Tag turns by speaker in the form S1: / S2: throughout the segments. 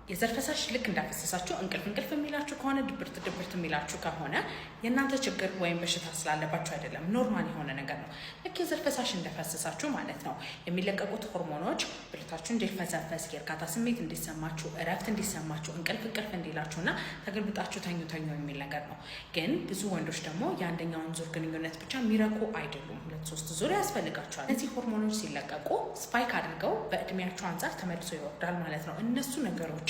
S1: የዘር ፈሳሽ ልክ እንዳፈሰሳችሁ እንቅልፍ የሚላችሁ ከሆነ ድብርት የሚላችሁ ከሆነ የእናንተ ችግር ወይም በሽታ ስላለባችሁ አይደለም፣ ኖርማል የሆነ ነገር ነው። ልክ የዘር ፈሳሽ እንደፈሰሳችሁ ማለት ነው የሚለቀቁት ሆርሞኖች ብልታችሁ እንዲፈሰፈስ፣ የእርካታ ስሜት እንዲሰማችሁ፣ እረፍት እንዲሰማችሁ፣ እንቅልፍ እንዲላችሁና ተገልብጣችሁ ተኙ የሚል ነገር ነው። ግን ብዙ ወንዶች ደግሞ የአንደኛውን ዙር ግንኙነት ብቻ የሚረኩ አይደሉም፣ 2-3 ዙር ያስፈልጋቸዋል። እነዚህ ሆርሞኖች ሲለቀቁ ስፓይክ አድርገው በእድሜያቸው አንጻር ተመልሶ ይወርዳል ማለት ነው። እነሱ ነገሮች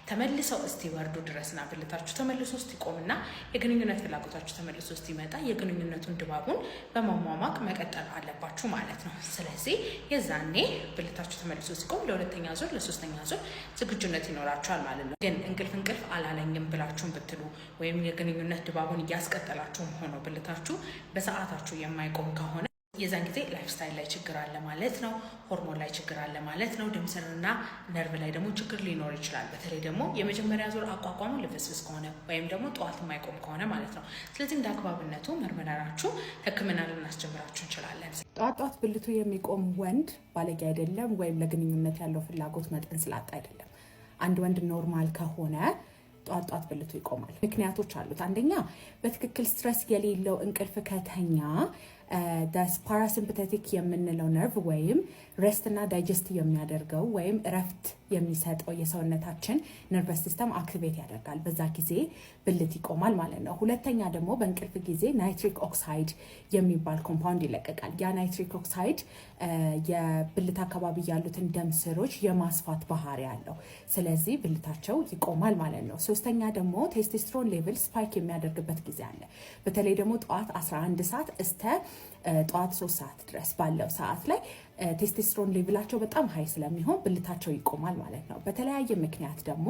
S1: ተመልሰው እስቲወርዱ ድረስና ብልታችሁ ተመልሶ እስቲቆምና የግንኙነት ፍላጎታችሁ ተመልሶ እስቲመጣ የግንኙነቱን ድባቡን በማሟሟቅ መቀጠል አለባችሁ ማለት ነው። ስለዚህ የዛኔ ብልታችሁ ተመልሶ ሲቆም ለሁለተኛ ዙር ለሶስተኛ ዙር ዝግጁነት ይኖራችኋል ማለት ነው። ግን እንቅልፍ አላለኝም ብላችሁን ብትሉ ወይም የግንኙነት ድባቡን እያስቀጠላችሁም ሆኖ ብልታችሁ በሰዓታችሁ የማይቆም ከሆነ የዛን ጊዜ ላይፍ ስታይል ላይ ችግር አለ ማለት ነው። ሆርሞን ላይ ችግር አለ ማለት ነው። ደም ስርና ነርቭ ላይ ደግሞ ችግር ሊኖር ይችላል። በተለይ ደግሞ የመጀመሪያ ዙር አቋቋሙ ልፍስፍስ ከሆነ ወይም ደግሞ ጠዋት የማይቆም ከሆነ ማለት ነው። ስለዚህ እንደ አግባብነቱ መርመራችሁ ሕክምና ልናስጀምራችሁ እንችላለን።
S2: ጠዋት ብልቱ የሚቆም ወንድ ባለጌ አይደለም፣ ወይም ለግንኙነት ያለው ፍላጎት መጠን ስላጣ አይደለም። አንድ ወንድ ኖርማል ከሆነ ጠዋት ብልቱ ይቆማል። ምክንያቶች አሉት። አንደኛ በትክክል ስትረስ የሌለው እንቅልፍ ከተኛ ፓራሲምፓቴቲክ የምንለው ነርቭ ወይም ሬስት እና ዳይጀስት የሚያደርገው ወይም እረፍት የሚሰጠው የሰውነታችን ነርቨስ ሲስተም አክቲቬት ያደርጋል። በዛ ጊዜ ብልት ይቆማል ማለት ነው። ሁለተኛ ደግሞ በእንቅልፍ ጊዜ ናይትሪክ ኦክሳይድ የሚባል ኮምፓውንድ ይለቀቃል። ያ ናይትሪክ ኦክሳይድ የብልት አካባቢ ያሉትን ደም ስሮች የማስፋት ባህሪ ያለው፣ ስለዚህ ብልታቸው ይቆማል ማለት ነው። ሶስተኛ ደግሞ ቴስቶስትሮን ሌቭል ስፓይክ የሚያደርግበት ጊዜ አለ። በተለይ ደግሞ ጠዋት 11 ሰዓት እስከ ጠዋት 3 ሰዓት ድረስ ባለው ሰዓት ላይ ቴስቶስትሮን ሌቭላቸው በጣም ሀይ ስለሚሆን ብልታቸው ይቆማል ማለት ነው። በተለያየ ምክንያት ደግሞ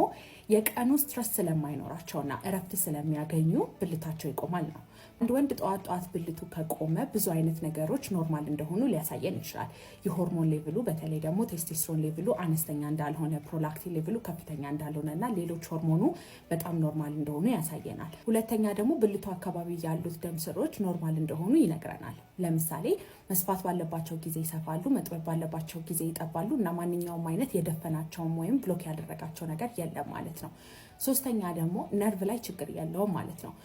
S2: የቀኑ ስትረስ ስለማይኖራቸውና እረፍት ስለሚያገኙ ብልታቸው ይቆማል ነው። አንድ ወንድ ጠዋት ብልቱ ከቆመ ብዙ አይነት ነገሮች ኖርማል እንደሆኑ ሊያሳየን ይችላል። የሆርሞን ሌቭሉ በተለይ ደግሞ ቴስቶስትሮን ሌቭሉ አነስተኛ እንዳልሆነ፣ ፕሮላክቲን ሌቭሉ ከፍተኛ እንዳልሆነና ሌሎች ሆርሞኑ በጣም ኖርማል እንደሆኑ ያሳየናል። ሁለተኛ ደግሞ ብልቱ አካባቢ ያሉት ደም ስሮች ኖርማል እንደሆኑ ይነግረናል። ለምሳሌ መስፋት ባለባቸው ጊዜ ይሰፋሉ፣ መጥበብ ባለባቸው ጊዜ ይጠባሉ እና ማንኛውም አይነት የደፈናቸውም ወይም ብሎክ ያደረጋቸው ነገር የለም ማለት ነው። ሶስተኛ ደግሞ ነርቭ ላይ ችግር የለውም ማለት ነው።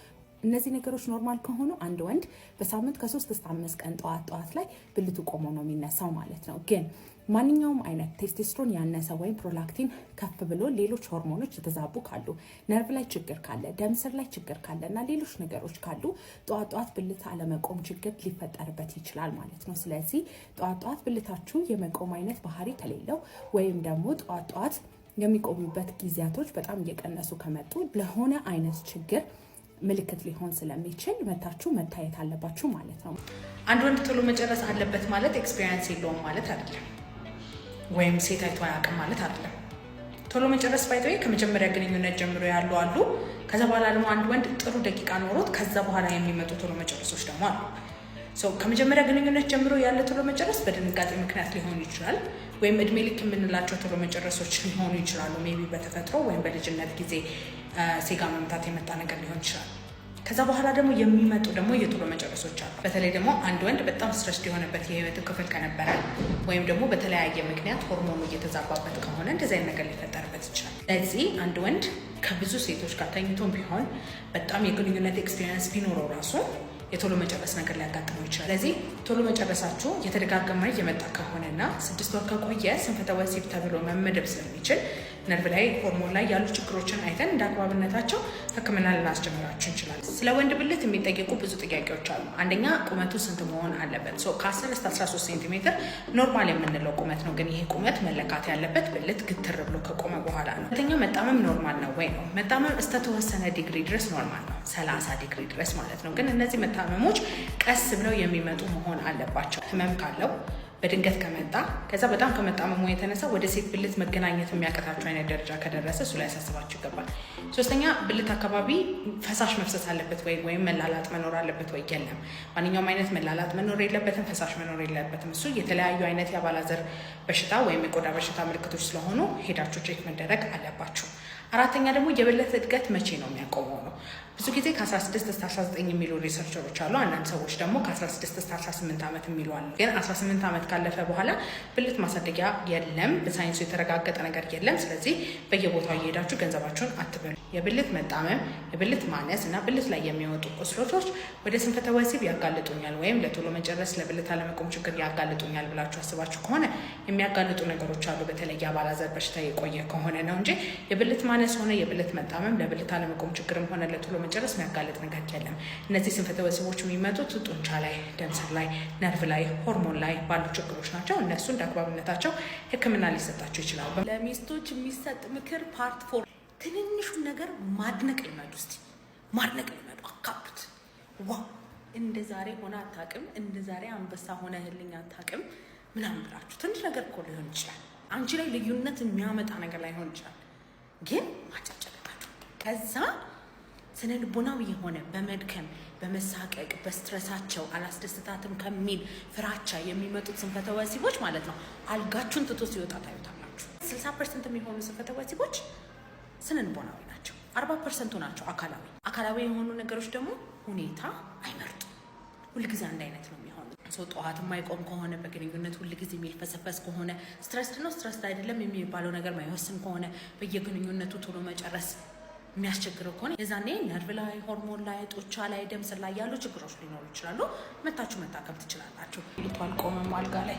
S2: እነዚህ ነገሮች ኖርማል ከሆኑ አንድ ወንድ በሳምንት ከ3 እስከ 5 ቀን ጠዋት ላይ ብልቱ ቆሞ ነው የሚነሳው ማለት ነው። ግን ማንኛውም አይነት ቴስቶስትሮን ያነሰ ወይም ፕሮላክቲን ከፍ ብሎ ሌሎች ሆርሞኖች የተዛቡ ካሉ፣ ነርቭ ላይ ችግር ካለ፣ ደም ስር ላይ ችግር ካለ እና ሌሎች ነገሮች ካሉ ጠዋት ብልት አለመቆም ችግር ሊፈጠርበት ይችላል ማለት ነው። ስለዚህ ጠዋት ብልታችሁ የመቆም አይነት ባህሪ ከሌለው ወይም ደግሞ ጠዋት የሚቆሙበት ጊዜያቶች በጣም እየቀነሱ ከመጡ ለሆነ አይነት ችግር ምልክት ሊሆን ስለሚችል መታችሁ መታየት አለባችሁ ማለት ነው።
S1: አንድ ወንድ ቶሎ መጨረስ አለበት ማለት ኤክስፒሪየንስ የለውም ማለት አይደለም፣ ወይም ሴት አይቶ አያውቅም ማለት አይደለም። ቶሎ መጨረስ ባይተው ከመጀመሪያ ግንኙነት ጀምሮ ያሉ አሉ። ከዛ በኋላ ደግሞ አንድ ወንድ ጥሩ ደቂቃ ኖሮት ከዛ በኋላ የሚመጡ ቶሎ መጨረሶች ደግሞ አሉ። ከመጀመሪያ ግንኙነት ጀምሮ ያለ ቶሎ መጨረስ በድንጋጤ ምክንያት ሊሆን ይችላል፣ ወይም እድሜ ልክ የምንላቸው ቶሎ መጨረሶች ሊሆኑ ይችላሉ። ሜቢ በተፈጥሮ ወይም በልጅነት ጊዜ ሴጋ መምታት የመጣ ነገር ሊሆን ይችላል። ከዛ በኋላ ደግሞ የሚመጡ ደግሞ የቶሎ መጨረሶች አሉ። በተለይ ደግሞ አንድ ወንድ በጣም ስትረስ የሆነበት የህይወት ክፍል ከነበረ ወይም ደግሞ በተለያየ ምክንያት ሆርሞኑ እየተዛባበት ከሆነ እንደዚህ አይነት ነገር ሊፈጠርበት ይችላል። ስለዚህ አንድ ወንድ ከብዙ ሴቶች ጋር ተኝቶም ቢሆን በጣም የግንኙነት ኤክስፒሪየንስ ቢኖረው ራሱ የቶሎ መጨረስ ነገር ሊያጋጥመው ይችላል። ስለዚህ ቶሎ መጨረሳችሁ የተደጋገመ እየመጣ ከሆነና 6 ወር ከቆየ ስንፈተ ወሲብ ተብሎ መመደብ ስለሚችል ነርቭ ላይ ሆርሞን ላይ ያሉ ችግሮችን አይተን እንደ አግባብነታቸው ሕክምና ልናስጀምራችሁ እንችላለን። ስለ ወንድ ብልት የሚጠየቁ ብዙ ጥያቄዎች አሉ። አንደኛ ቁመቱ ስንት መሆን አለበት? ከ10 እስከ 13 ሴንቲሜትር ኖርማል የምንለው ቁመት ነው። ግን ይሄ ቁመት መለካት ያለበት ብልት ግትር ብሎ ከቆመ በኋላ ነው። ሁለተኛ መጣመም ኖርማል ነው ወይ ነው። መጣመም እስከተወሰነ ዲግሪ ድረስ ኖርማል ነው፣ 30 ዲግሪ ድረስ ማለት ነው። ግን እነዚህ መጣመሞች ቀስ ብለው የሚመጡ መሆን አለባቸው። ህመም ካለው በድንገት ከመጣ ከዛ በጣም ከመጣመሙ የተነሳ ወደ ሴት ብልት መገናኘት የሚያቀታቸው አይነት ደረጃ ከደረሰ እሱ ላይ ያሳስባችሁ ይገባል። ሶስተኛ ብልት አካባቢ ፈሳሽ መፍሰስ አለበት ወይም መላላጥ መኖር አለበት ወይ? የለም። ማንኛውም አይነት መላላጥ መኖር የለበትም፣ ፈሳሽ መኖር የለበትም። እሱ የተለያዩ አይነት የአባላዘር በሽታ ወይም የቆዳ በሽታ ምልክቶች ስለሆኑ ሄዳችሁ ቼክ መደረግ አለባችሁ። አራተኛ ደግሞ የብልት እድገት መቼ ነው የሚያቆመው ነው። ብዙ ጊዜ ከ16 እስከ 19 የሚሉ ሪሰርቸሮች አሉ። አንዳንድ ሰዎች ደግሞ ከ16 እስከ 18 ዓመት የሚሉ አሉ። ግን 18 ዓመት ካለፈ በኋላ ብልት ማሳደጊያ የለም፣ በሳይንሱ የተረጋገጠ ነገር የለም። ስለዚህ በየቦታው እየሄዳችሁ ገንዘባችሁን አትበሉ። የብልት መጣመም፣ የብልት ማነስ እና ብልት ላይ የሚወጡ ቁስሎች ወደ ስንፈተ ወሲብ ያጋልጡኛል ወይም ለቶሎ መጨረስ፣ ለብልት አለመቆም ችግር ያጋልጡኛል ብላችሁ አስባችሁ ከሆነ የሚያጋልጡ ነገሮች አሉ። በተለይ አባላዘር በሽታ የቆየ ከሆነ ነው እንጂ የብልት ማነስ ሆነ የብልት መጣመም ለብልት አለመቆም ችግርም ሆነ ለቶሎ መጨረስ የሚያጋልጥ ነገር የለም። እነዚህ ስንፈተ ወሲቦች የሚመጡት ጡንቻ ላይ፣ ደም ስር ላይ፣ ነርቭ ላይ፣ ሆርሞን ላይ ባሉ ችግሮች ናቸው። እነሱ እንደ አግባብነታቸው ሕክምና ሊሰጣቸው ይችላል። ለሚስቶች የሚሰጥ ምክር ፓርት 4 ትንንሹን ነገር ማድነቅ ልመዱ። እስቲ ማድነቅ ልመዱ፣ አካብት። ዋው እንደ ዛሬ ሆነ አታውቅም፣ እንደ ዛሬ አንበሳ ሆነ ህልኝ አታውቅም ምናምን ብላችሁ ትንሽ ነገር እኮ ሊሆን ይችላል። አንቺ ላይ ልዩነት የሚያመጣ ነገር ላይሆን ይችላል፣ ግን ማጨብጨባችሁ ከዛ ስነ ልቦናዊ የሆነ በመድከም በመሳቀቅ በስትረሳቸው አላስደስታትም ከሚል ፍራቻ የሚመጡት ስንፈተ ወሲቦች ማለት ነው አልጋችሁን ትቶ ሲወጣ ታዩታላችሁ። 60% የሚሆኑ ስንፈተ ወሲቦች ስነ ልቦናዊ ናቸው። 40% ናቸው አካላዊ። አካላዊ የሆኑ ነገሮች ደግሞ ሁኔታ አይመርጡም። ሁልጊዜ አንድ አይነት ነው የሚሆኑት። ሰው ጠዋት የማይቆም ከሆነ በግንኙነት ሁልጊዜ የሚልፈሰፈስ ከሆነ ስትረስድ ነው ስትረስድ አይደለም የሚባለው ነገር ማይወስን ከሆነ በየግንኙነቱ ቶሎ መጨረስ የሚያስቸግረው ከሆነ የዛኔ ነርቭ ላይ፣ ሆርሞን ላይ፣ ጡንቻ ላይ፣ ደም ስር ላይ ያሉ ችግሮች ሊኖሩ ይችላሉ። መታችሁ መታከም ትችላላችሁ። ልቷ አልቆመም አልጋ ላይ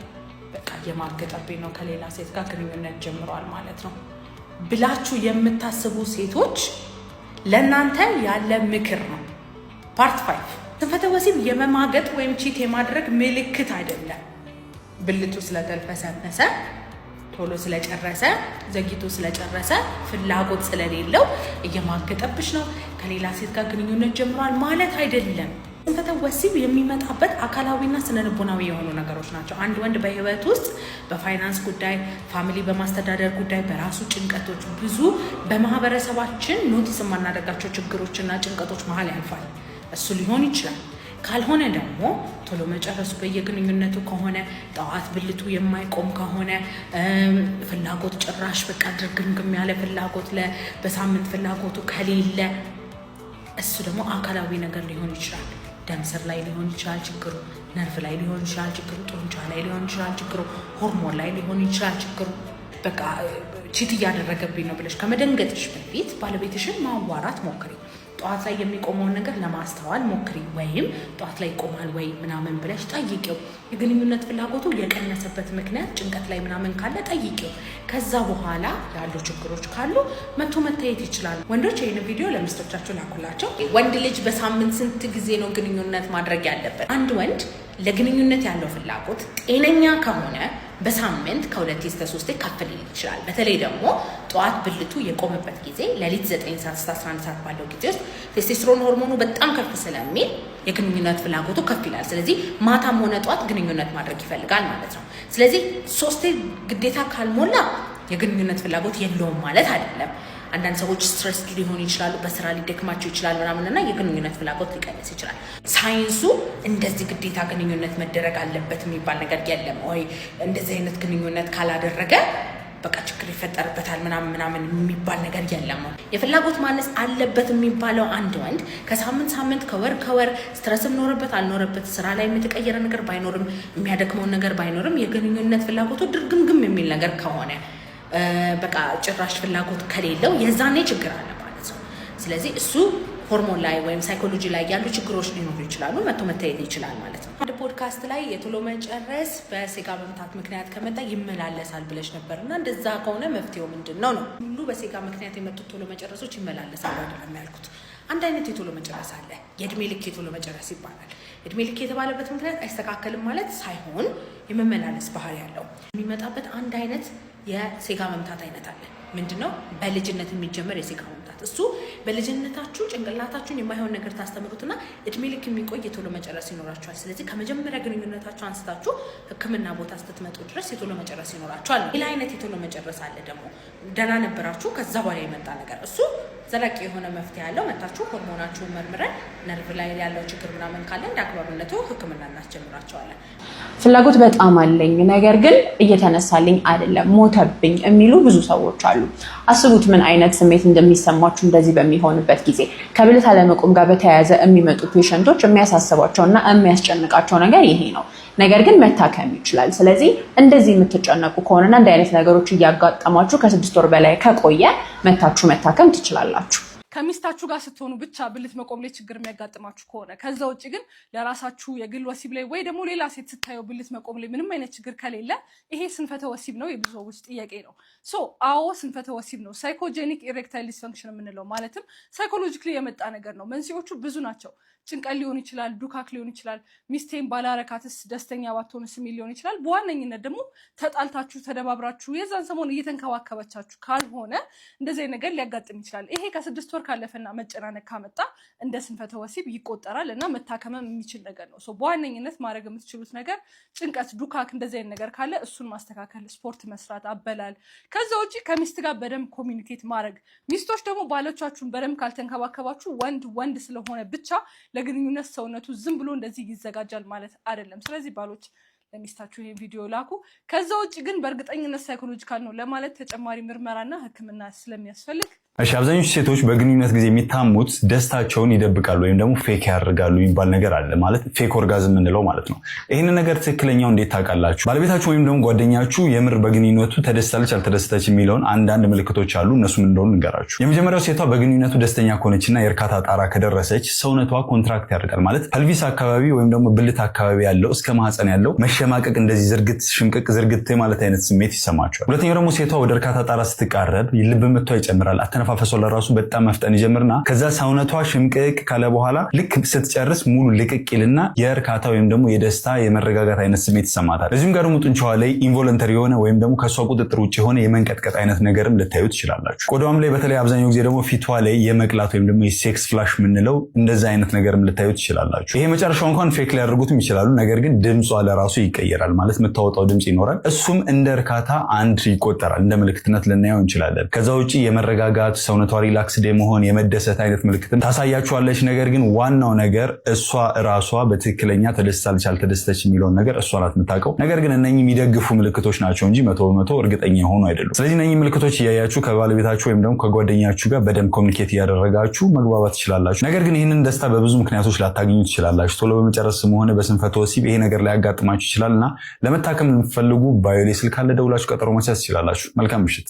S1: በቃ የማገጠብኝ ነው ከሌላ ሴት ጋር ግንኙነት ጀምሯል ማለት ነው ብላችሁ የምታስቡ ሴቶች ለእናንተ ያለ ምክር ነው። ፓርት 5 ስንፈተ ወሲብ የመማገጥ ወይም ቺት የማድረግ ምልክት አይደለም። ብልቱ ስለተልፈሰፈሰ ቶሎ ስለጨረሰ ዘግይቶ ስለጨረሰ ፍላጎት ስለሌለው እየማገጠብሽ ነው ከሌላ ሴት ጋር ግንኙነት ጀምሯል ማለት አይደለም። ስንፈተ ወሲብ የሚመጣበት አካላዊና ስነልቦናዊ የሆኑ ነገሮች ናቸው። አንድ ወንድ በህይወት ውስጥ በፋይናንስ ጉዳይ፣ ፋሚሊ በማስተዳደር ጉዳይ፣ በራሱ ጭንቀቶች፣ ብዙ በማህበረሰባችን ኖቲስ የማናደርጋቸው ችግሮችና ጭንቀቶች መሀል ያልፋል። እሱ ሊሆን ይችላል። ካልሆነ ደግሞ ቶሎ መጨረሱ በየግንኙነቱ ከሆነ ጠዋት ብልቱ የማይቆም ከሆነ ፍላጎት ጭራሽ በቃ ድርግምግም ያለ ፍላጎት በሳምንት ፍላጎቱ ከሌለ እሱ ደግሞ አካላዊ ነገር ሊሆን ይችላል። ደም ስር ላይ ሊሆን ይችላል ችግሩ፣ ነርቭ ላይ ሊሆን ይችላል ችግሩ፣ ጡንቻ ላይ ሊሆን ይችላል ችግሩ፣ ሆርሞን ላይ ሊሆን ይችላል ችግሩ። በቃ ቺት እያደረገብኝ ነው ብለሽ ከመደንገጥሽ በፊት ባለቤትሽን ማዋራት ሞክሪ። ጠዋት ላይ የሚቆመውን ነገር ለማስተዋል ሞክሪ። ወይም ጠዋት ላይ ይቆማል ወይ ምናምን ብለሽ ጠይቂው። የግንኙነት ፍላጎቱ የቀነሰበት ምክንያት ጭንቀት ላይ ምናምን ካለ ጠይቂው። ከዛ በኋላ ያሉ ችግሮች ካሉ መቶ መታየት ይችላል። ወንዶች ይህን ቪዲዮ ለሚስቶቻቸው ላኩላቸው። ወንድ ልጅ በሳምንት ስንት ጊዜ ነው ግንኙነት ማድረግ ያለበት? አንድ ወንድ ለግንኙነት ያለው ፍላጎት ጤነኛ ከሆነ በሳምንት ከ2 እስከ 3 ከፍ ሊል ይችላል። በተለይ ደግሞ ጠዋት ብልቱ የቆመበት ጊዜ ሌሊት 9 ሰዓት እስከ 11 ሰዓት ባለው ጊዜ ውስጥ ቴስቶስትሮን ሆርሞኑ በጣም ከፍ ስለሚል የግንኙነት ፍላጎቱ ከፍ ይላል። ስለዚህ ማታም ሆነ ጠዋት ግንኙነት ማድረግ ይፈልጋል ማለት ነው። ስለዚህ 3 ግዴታ ካልሞላ የግንኙነት ፍላጎት የለውም ማለት አይደለም። አንዳንድ ሰዎች ስትረስ ሊሆኑ ይችላሉ፣ በስራ ሊደክማቸው ይችላል ምናምንና የግንኙነት ፍላጎት ሊቀንስ ይችላል። ሳይንሱ እንደዚህ ግዴታ ግንኙነት መደረግ አለበት የሚባል ነገር የለም። ወይ እንደዚህ አይነት ግንኙነት ካላደረገ በቃ ችግር ይፈጠርበታል ምናምን የሚባል ነገር የለም። የፍላጎት ማነስ አለበት የሚባለው አንድ ወንድ ከሳምንት ከወር ስትረስም ኖረበት አልኖረበት ስራ ላይ የተቀየረ ነገር ባይኖርም የሚያደክመውን ነገር ባይኖርም የግንኙነት ፍላጎቱ ድርግምግም የሚል ነገር ከሆነ በቃ ጭራሽ ፍላጎት ከሌለው የዛኔ ችግር አለ ማለት ነው። ስለዚህ እሱ ሆርሞን ላይ ወይም ሳይኮሎጂ ላይ ያሉ ችግሮች ሊኖሩ ይችላሉ፣ መታየት ይችላል ማለት ነው። አንድ ፖድካስት ላይ የቶሎ መጨረስ በሴጋ መምታት ምክንያት ከመጣ ይመላለሳል ብለሽ ነበር እና እንደዛ ከሆነ መፍትሄው ምንድን ነው? ሁሉ በሴጋ ምክንያት የመጡት ቶሎ መጨረሶች ይመላለሳሉ አይደለም ያልኩት። አንድ አይነት የቶሎ መጨረስ አለ፣ የእድሜ ልክ የቶሎ መጨረስ ይባላል። እድሜ ልክ የተባለበት ምክንያት አይስተካከልም ማለት ሳይሆን የመመላለስ ባህሪ ያለው የሚመጣበት አንድ አይነት የሴጋ መምታት አይነት አለ። ምንድነው? በልጅነት የሚጀመር የሴጋ መምታት። እሱ በልጅነታችሁ ጭንቅላታችሁን የማይሆን ነገር ታስተምሩትና እድሜ ልክ የሚቆይ የቶሎ መጨረስ ይኖራችኋል። ስለዚህ ከመጀመሪያ ግንኙነታችሁ አንስታችሁ ሕክምና ቦታ ስትመጡ ድረስ የቶሎ መጨረስ ይኖራችኋል። ሌላ አይነት የቶሎ መጨረስ አለ ደግሞ ደህና ነበራችሁ ከዛ በኋላ የመጣ ነገር። እሱ ዘላቂ የሆነ መፍትሄ ያለው መታችሁ ሆርሞናችሁን መርምረን ነርቭ ላይ ያለው ችግር ምናምን ካለ እንደ አግባብነቱ ሕክምና እናስጀምራቸዋለን።
S3: ፍላጎት በጣም አለኝ ነገር ግን እየተነሳልኝ አይደለም ሞተብኝ የሚሉ ብዙ ሰዎች አሉ። ነው። አስቡት ምን አይነት ስሜት እንደሚሰማችሁ እንደዚህ በሚሆንበት ጊዜ። ከብልት አለመቆም ጋር በተያያዘ የሚመጡ ፔሸንቶች የሚያሳስባቸውና የሚያስጨንቃቸው ነገር ይሄ ነው። ነገር ግን መታከም ይችላል። ስለዚህ እንደዚህ የምትጨነቁ ከሆነና እንደ አይነት ነገሮች እያጋጠማችሁ ከ6 ወር በላይ ከቆየ መታችሁ መታከም ትችላላችሁ።
S1: ከሚስታችሁ ጋር ስትሆኑ ብቻ ብልት መቆም ላይ ችግር የሚያጋጥማችሁ ከሆነ ከዛ ውጭ ግን ለራሳችሁ የግል ወሲብ ላይ ወይ ደግሞ ሌላ ሴት ስታየው ብልት መቆም ላይ ምንም አይነት ችግር ከሌለ ይሄ ስንፈተ ወሲብ ነው የብዙ ሰዎች ጥያቄ ነው። አዎ ስንፈተ ወሲብ ነው። ሳይኮጄኒክ ኢሬክታይል ዲስፈንክሽን የምንለው ማለትም ሳይኮሎጂካሊ የመጣ ነገር ነው። መንስኤዎቹ ብዙ ናቸው። ጭንቀት ሊሆን ይችላል፣ ዱካክ ሊሆን ይችላል፣ ሚስቴን ባላረካትስ ደስተኛ ባትሆንስ የሚል ሊሆን ይችላል። በዋነኝነት ደግሞ ተጣልታችሁ ተደባብራችሁ የዛን ሰሞን እየተንከባከበቻችሁ ካልሆነ እንደዚህ ነገር ሊያጋጥም ይችላል። ይሄ ከ6 ወር ካለፈና መጨናነቅ ካመጣ እንደ ስንፈተ ወሲብ ይቆጠራል እና መታከምም የሚችል ነገር ነው። በዋነኝነት ማድረግ የምትችሉት ነገር ጭንቀት፣ ዱካክ እንደዚህ አይነት ነገር ካለ እሱን ማስተካከል፣ ስፖርት መስራት፣ አበላል። ከዛ ውጭ ከሚስት ጋር በደንብ ኮሚኒኬት ማድረግ። ሚስቶች ደግሞ ባሎቻችሁን በደንብ ካልተንከባከባችሁ ወንድ ስለሆነ ብቻ ለግንኙነት ሰውነቱ ዝም ብሎ እንደዚህ ይዘጋጃል ማለት አይደለም። ስለዚህ ባሎች ለሚስታችሁ ይሄን ቪዲዮ ላኩ። ከዛ ውጭ ግን በእርግጠኝነት ሳይኮሎጂካል ነው ለማለት ተጨማሪ ምርመራና ሕክምና ስለሚያስፈልግ
S4: እሺ አብዛኞቹ ሴቶች በግንኙነት ጊዜ የሚታሙት ደስታቸውን ይደብቃሉ ወይም ደግሞ ፌክ ያደርጋሉ የሚባል ነገር አለ። ማለት ፌክ ኦርጋዝም የምንለው ማለት ነው። ይህንን ነገር ትክክለኛው እንዴት ታውቃላችሁ? ባለቤታችሁ ወይም ደግሞ ጓደኛችሁ የምር በግንኙነቱ ተደስታለች አልተደሰተች የሚለውን አንዳንድ ምልክቶች አሉ። እነሱም እንደሆኑ ንገራችሁ። የመጀመሪያው ሴቷ በግንኙነቱ ደስተኛ ከሆነችና የእርካታ ጣራ ከደረሰች ሰውነቷ ኮንትራክት ያደርጋል። ማለት ፐልቪስ አካባቢ ወይም ደግሞ ብልት አካባቢ ያለው እስከ ማህፀን ያለው መሸማቀቅ፣ እንደዚህ ዝርግት ሽምቅቅ ዝርግት ማለት አይነት ስሜት ይሰማቸዋል። ሁለተኛው ደግሞ ሴቷ ወደ እርካታ ጣራ ስትቃረብ ልብ ምቷ ይጨምራል። አተነፋፈሷ ለራሱ በጣም መፍጠን ይጀምርና ከዛ ሰውነቷ ሽምቅቅ ካለ በኋላ ልክ ስትጨርስ ሙሉ ልቅቅ ይልና የእርካታ ወይም ደግሞ የደስታ የመረጋጋት አይነት ስሜት ይሰማታል። እዚህም ጋር ደግሞ ጡንቻዋ ላይ ኢንቮለንተሪ የሆነ ወይም ደግሞ ከሷ ቁጥጥር ውጭ የሆነ የመንቀጥቀጥ አይነት ነገርም ልታዩ ትችላላችሁ። ቆዳዋም ላይ በተለይ አብዛኛው ጊዜ ደግሞ ፊቷ ላይ የመቅላት ወይም ደግሞ የሴክስ ፍላሽ የምንለው እንደዛ አይነት ነገርም ልታዩ ትችላላችሁ። ይሄ መጨረሻው እንኳን ፌክ ሊያደርጉትም ይችላሉ። ነገር ግን ድምጿ ለራሱ ይቀየራል። ማለት የምታወጣው ድምጽ ይኖራል። እሱም እንደ እርካታ አንድ ይቆጠራል። እንደ ምልክትነት ልናየው እንችላለን። ከዛ ውጭ የመረጋጋት ሰውነቷ ሪላክስድ የመሆን የመደሰት አይነት ምልክትን ታሳያችኋለች። ነገር ግን ዋናው ነገር እሷ እራሷ በትክክለኛ ተደስታለች አልተደሰተች የሚለውን ነገር እሷ ናት የምታውቀው። ነገር ግን እነኚህ የሚደግፉ ምልክቶች ናቸው እንጂ 100% እርግጠኛ የሆኑ አይደሉም። ስለዚህ እነኚህ ምልክቶች እያያችሁ ከባለቤታችሁ ወይም ደግሞ ከጓደኛችሁ ጋር በደንብ ኮሚኒኬት እያደረጋችሁ መግባባት ትችላላችሁ። ነገር ግን ይህንን ደስታ በብዙ ምክንያቶች ላታገኙ ትችላላችሁ። ቶሎ በመጨረስም ሆነ በስንፈተ ወሲብ ይሄ ነገር ላይ ያጋጥማችሁ ይችላልና ለመታከም የምትፈልጉ ባዮ ላይ ስልክ አለ፣ ደውላችሁ ቀጠሮ ማስያዝ ትችላላችሁ። መልካም ምሽት።